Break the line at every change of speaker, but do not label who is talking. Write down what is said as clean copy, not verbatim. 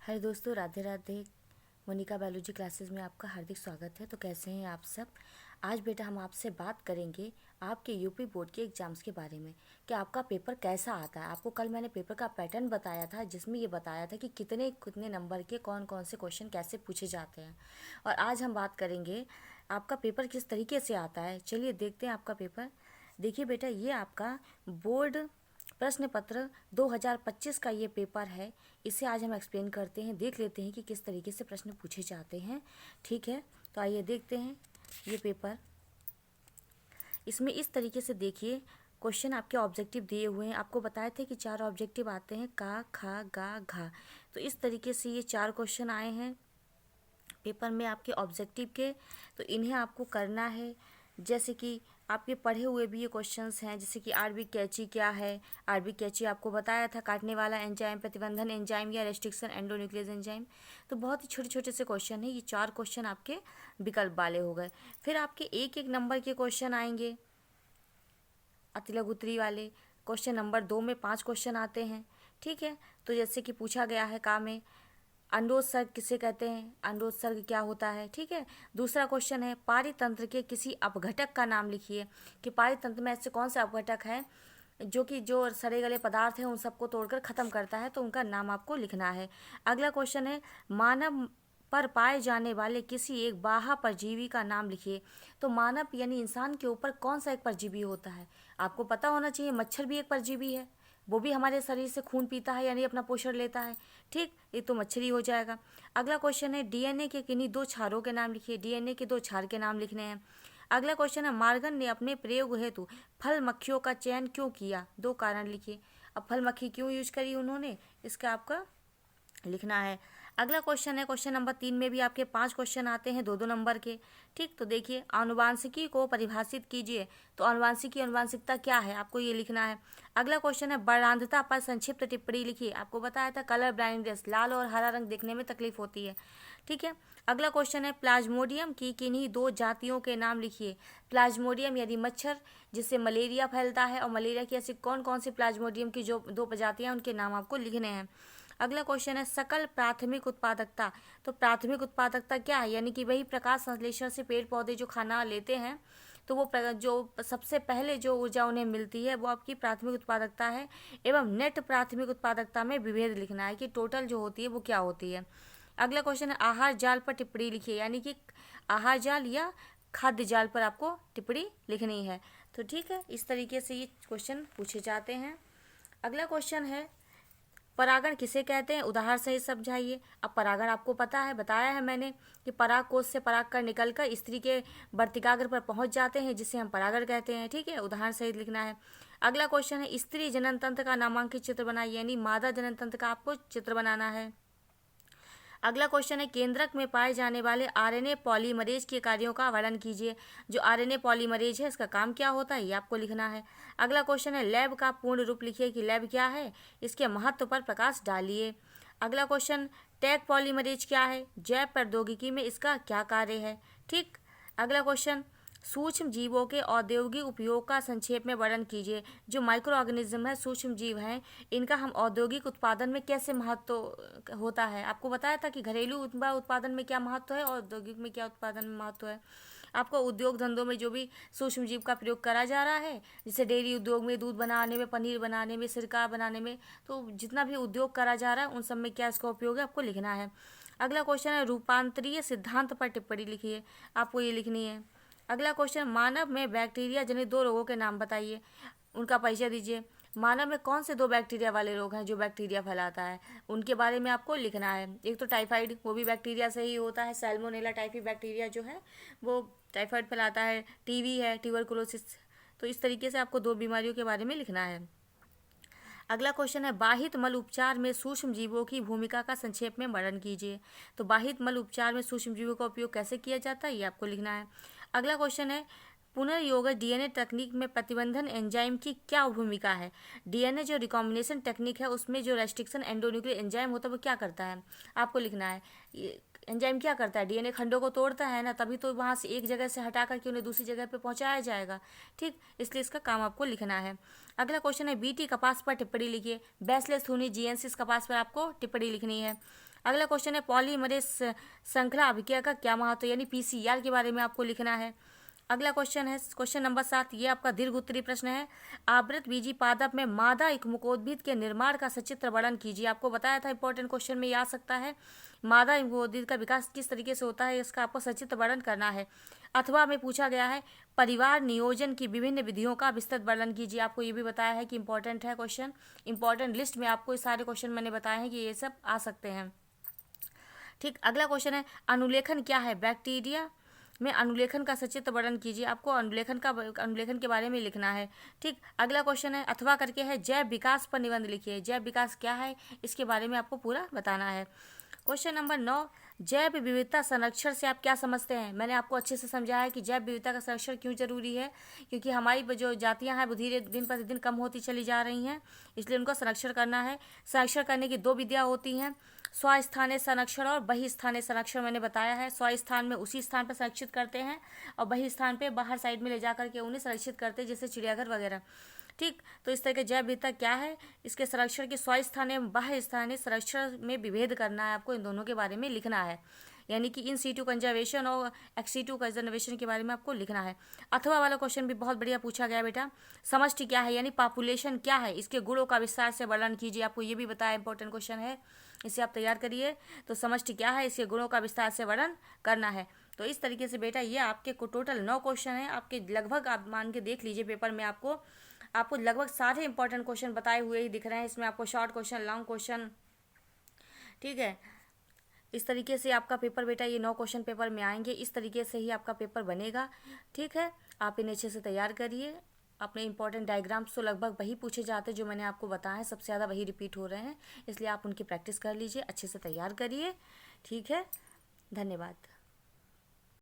Hello दोस्तों, Radhe Radhe. Monika biology classes में आपका हार्दिक स्वागत है। तो कैसे हैं आप सब। आज बेटा हम आपसे बात करेंगे आपके यूपी बोर्ड के एग्ज़ाम्स के बारे में कि आपका पेपर कैसा आता है। आपको कल मैंने पेपर का पैटर्न बताया था जिसमें ये बताया था कि कितने कितने नंबर के कौन कौन से क्वेश्चन कैसे पूछे जाते हैं। और आज हम बात करेंगे आपका पेपर किस तरीके से आता है। चलिए देखते हैं आपका पेपर। देखिए बेटा, ये आपका बोर्ड प्रश्न पत्र 2025 का ये पेपर है। इसे आज हम एक्सप्लेन करते हैं, देख लेते हैं कि किस तरीके से प्रश्न पूछे जाते हैं। ठीक है, तो आइए देखते हैं ये पेपर। इसमें इस तरीके से देखिए, क्वेश्चन आपके ऑब्जेक्टिव दिए हुए हैं। आपको बताए थे कि 4 ऑब्जेक्टिव आते हैं, का, खा, गा, घा। तो इस तरीके से ये 4 क्वेश्चन आए हैं पेपर में आपके ऑब्जेक्टिव के। तो इन्हें आपको करना है। जैसे कि आपके पढ़े हुए भी ये क्वेश्चंस हैं, जैसे कि आरबी कैची क्या है। आरबी कैची आपको बताया था, काटने वाला एंजाइम, प्रतिबंधन एंजाइम या रेस्ट्रिक्शन एंडोन्यूक्लियस एंजाइम। तो बहुत ही छोटे छोटे से क्वेश्चन है। ये 4 क्वेश्चन आपके विकल्प वाले हो गए। फिर आपके एक एक नंबर के क्वेश्चन आएंगे, अतिलघुत्री वाले। क्वेश्चन नंबर 2 में 5 क्वेश्चन आते हैं। ठीक है, तो जैसे कि पूछा गया है का में अंडोत्सर्ग किसे कहते हैं, अंडोत्सर्ग क्या होता है। ठीक है, दूसरा क्वेश्चन है पारितंत्र के किसी अपघटक का नाम लिखिए कि पारितंत्र में ऐसे कौन से अपघटक हैं जो सड़े गले पदार्थ हैं उन सबको तोड़कर ख़त्म करता है, तो उनका नाम आपको लिखना है। अगला क्वेश्चन है मानव पर पाए जाने वाले किसी एक बाह्य परजीवी का नाम लिखिए। तो मानव यानी इंसान के ऊपर कौन सा एक परजीवी होता है, आपको पता होना चाहिए। मच्छर भी एक परजीवी है, वो भी हमारे शरीर से खून पीता है यानी अपना पोषण लेता है। ठीक, ये तो मच्छरी हो जाएगा। अगला क्वेश्चन है डीएनए के किन्हीं 2 क्षारों के नाम लिखिए। डीएनए के 2 क्षार के नाम लिखने हैं। अगला क्वेश्चन है मार्गन ने अपने प्रयोग हेतु फल मक्खियों का चयन क्यों किया, 2 कारण लिखिए। अब फल मक्खी क्यों यूज करी उन्होंने, इसका आपका लिखना है। अगला क्वेश्चन है क्वेश्चन नंबर 3 में भी आपके 5 क्वेश्चन आते हैं 2-2 नंबर के। ठीक, तो देखिए आनुवांशिकी को परिभाषित कीजिए। तो आनुवांशिकी, आनुवांशिकता क्या है, आपको ये लिखना है। अगला क्वेश्चन है वर्णांधता पर संक्षिप्त टिप्पणी लिखिए। आपको बताया था कलर ब्लाइंडनेस, लाल और हरा रंग देखने में तकलीफ होती है। ठीक है, अगला क्वेश्चन है प्लाज्मोडियम की किन्हीं 2 जातियों के नाम लिखिए। प्लाज्मोडियम यदि मच्छर जिससे मलेरिया फैलता है, और मलेरिया की ऐसी कौन कौन सी प्लाज्मोडियम की जो 2 प्रजातियां उनके नाम आपको लिखने हैं। अगला क्वेश्चन है सकल प्राथमिक उत्पादकता। तो प्राथमिक उत्पादकता क्या है, यानी कि वही प्रकाश संश्लेषण से पेड़ पौधे जो खाना लेते हैं, तो वो जो सबसे पहले जो ऊर्जा उन्हें मिलती है वो आपकी प्राथमिक उत्पादकता है। एवं नेट प्राथमिक उत्पादकता में विभेद लिखना है कि टोटल जो होती है वो क्या होती है। अगला क्वेश्चन है आहार जाल पर टिप्पणी लिखिए, यानी कि आहार जाल या खाद्य जाल पर आपको टिप्पणी लिखनी है। तो ठीक है, इस तरीके से ये क्वेश्चन पूछे जाते हैं। अगला क्वेश्चन है परागण किसे कहते हैं, उदाहरण सहित समझाइए। अब परागण आपको पता है, बताया है मैंने कि पराग कोष से पराग कण निकलकर स्त्री के वर्तिकाग्र पर पहुंच जाते हैं, जिसे हम परागण कहते हैं। ठीक है, उदाहरण सहित लिखना है। अगला क्वेश्चन है स्त्री जनन तंत्र का नामांकित चित्र बनाइए, यानी मादा जनन तंत्र का आपको चित्र बनाना है। अगला क्वेश्चन है केंद्रक में पाए जाने वाले आरएनए पॉलीमरेज के कार्यों का वर्णन कीजिए। जो आरएनए पॉलीमरेज है इसका काम क्या होता है, ये आपको लिखना है। अगला क्वेश्चन है लैब का पूर्ण रूप लिखिए कि लैब क्या है, इसके महत्व पर प्रकाश डालिए। अगला क्वेश्चन टैग पॉलीमरेज क्या है, जैव प्रौद्योगिकी में इसका क्या कार्य है। ठीक, अगला क्वेश्चन सूक्ष्म जीवों के औद्योगिक उपयोग का संक्षेप में वर्णन कीजिए। जो माइक्रो ऑर्गेनिज्म है, सूक्ष्म जीव हैं, इनका हम औद्योगिक उत्पादन में कैसे महत्व होता है। आपको बताया था कि घरेलू उत्पादन में क्या महत्व है और औद्योगिक में क्या उत्पादन में महत्व है। आपको उद्योग धंधों में जो भी सूक्ष्म जीव का प्रयोग करा जा रहा है, जैसे डेयरी उद्योग में, दूध बनाने में, पनीर बनाने में, सिरका बनाने में, तो जितना भी उद्योग करा जा रहा है उन सब में क्या इसका उपयोग है, आपको लिखना है। अगला क्वेश्चन है रूपांतरीय सिद्धांत पर टिप्पणी लिखिए, आपको ये लिखनी है। अगला क्वेश्चन मानव में बैक्टीरिया जनित 2 रोगों के नाम बताइए, उनका परिचय दीजिए। मानव में कौन से 2 बैक्टीरिया वाले रोग हैं जो बैक्टीरिया फैलाता है, उनके बारे में आपको लिखना है। एक तो टाइफाइड, वो भी बैक्टीरिया से ही होता है, सैल्मोनेला टाइफी बैक्टीरिया जो है वो टाइफाइड फैलाता है। टीवी है, ट्यूबरकुलोसिस। तो इस तरीके से आपको 2 बीमारियों के बारे में लिखना है। अगला क्वेश्चन है बाहित मल उपचार में सूक्ष्म जीवों की भूमिका का संक्षेप में वर्णन कीजिए। तो बाहित मल उपचार में सूक्ष्म जीवों का उपयोग कैसे किया जाता है, ये आपको लिखना है। अगला क्वेश्चन है पुनर्योगज डीएनए तकनीक में प्रतिबंधन एंजाइम की क्या भूमिका है। डीएनए जो रिकॉम्बिनेशन टेक्निक है उसमें जो रेस्ट्रिक्शन एंडोन्यूक्लियर एंजाइम होता है वो क्या करता है, आपको लिखना है। एंजाइम क्या करता है, डीएनए खंडों को तोड़ता है ना, तभी तो वहाँ से एक जगह से हटा करके उन्हें दूसरी जगह पे पहुँचाया जाएगा। ठीक, इसलिए इसका काम आपको लिखना है। अगला क्वेश्चन है बीटी कपास पर टिप्पणी लिखिए। बैसिलस थूनी जीएनसिस कपास पर आपको टिप्पणी लिखनी है। अगला क्वेश्चन है पॉलीमरेज श्रृंखला अभिक्रिया का क्या महत्व है, यानी पीसीआर के बारे में आपको लिखना है। अगला क्वेश्चन है क्वेश्चन नंबर 7, ये आपका दीर्घ उत्तरीय प्रश्न है। आवृत बीजी पादप में मादा इक्मुकोद्भिद के निर्माण का सचित्र वर्णन कीजिए। आपको बताया था इंपॉर्टेंट क्वेश्चन में ये आ सकता है, मादा इक्मुकोद्भिद का विकास किस तरीके से होता है, इसका आपको सचित्र वर्णन करना है। अथवा में पूछा गया है परिवार नियोजन की विभिन्न विधियों का विस्तृत वर्णन कीजिए। आपको ये भी बताया है कि इंपॉर्टेंट है क्वेश्चन, इंपॉर्टेंट लिस्ट में आपको ये सारे क्वेश्चन मैंने बताए हैं कि ये सब आ सकते हैं। ठीक, अगला क्वेश्चन है अनुलेखन क्या है, बैक्टीरिया में अनुलेखन का सचित्र वर्णन कीजिए। आपको अनुलेखन के बारे में लिखना है। ठीक, अगला क्वेश्चन है अथवा करके है जैव विकास पर निबंध लिखिए। जैव विकास क्या है इसके बारे में आपको पूरा बताना है। क्वेश्चन नंबर 9, जैव विविधता संरक्षण से आप क्या समझते हैं। मैंने आपको अच्छे से समझाया है कि जैव विविधता का संरक्षण क्यों जरूरी है, क्योंकि हमारी जो जातियां हैं वो धीरे दिन प्रतिदिन कम होती चली जा रही हैं, इसलिए उनका संरक्षण करना है। संरक्षण करने की 2 विधियां होती हैं, स्वस्थानीय संरक्षण और बहिस्थानीय संरक्षण। मैंने बताया है स्वस्थान में उसी स्थान पर संरक्षित करते हैं और बहिस्थान पे बाहर साइड में ले जा करके उन्हें संरक्षित करते हैं, जैसे चिड़ियाघर वगैरह। ठीक, तो इस तरह के जैव विविधता क्या है, इसके संरक्षण के स्वस्थानीय बाह्य स्थानीय संरक्षण में विभेद करना है। आपको इन दोनों के बारे में लिखना है, यानी कि इन सीटू कंजर्वेशन और एक्सीटू कंजर्वेशन के बारे में आपको लिखना है। अथवा वाला क्वेश्चन भी बहुत बढ़िया पूछा गया बेटा। समष्टि क्या है, यानी पॉपुलेशन क्या है, इसके गुणों का विस्तार से वर्णन कीजिए। आपको ये भी बताया, इंपॉर्टेंट क्वेश्चन है, इसे आप तैयार करिए। तो समष्टि क्या है, इसके गुणों का विस्तार से वर्णन करना है। तो इस तरीके से बेटा ये आपके टोटल 9 क्वेश्चन है आपके, लगभग आप मान के देख लीजिए पेपर में आपको लगभग सारे इंपॉर्टेंट क्वेश्चन बताए हुए ही दिख रहे हैं। इसमें आपको शॉर्ट क्वेश्चन, लॉन्ग क्वेश्चन, ठीक है, इस तरीके से आपका पेपर बेटा ये 9 क्वेश्चन पेपर में आएंगे। इस तरीके से ही आपका पेपर बनेगा। ठीक है, आप इन्हें अच्छे से तैयार करिए। अपने इंपॉर्टेंट डायग्राम्स तो लगभग वही पूछे जाते हैं जो मैंने आपको बताया है, सबसे ज़्यादा वही रिपीट हो रहे हैं, इसलिए आप उनकी प्रैक्टिस कर लीजिए, अच्छे से तैयार करिए। ठीक है, धन्यवाद।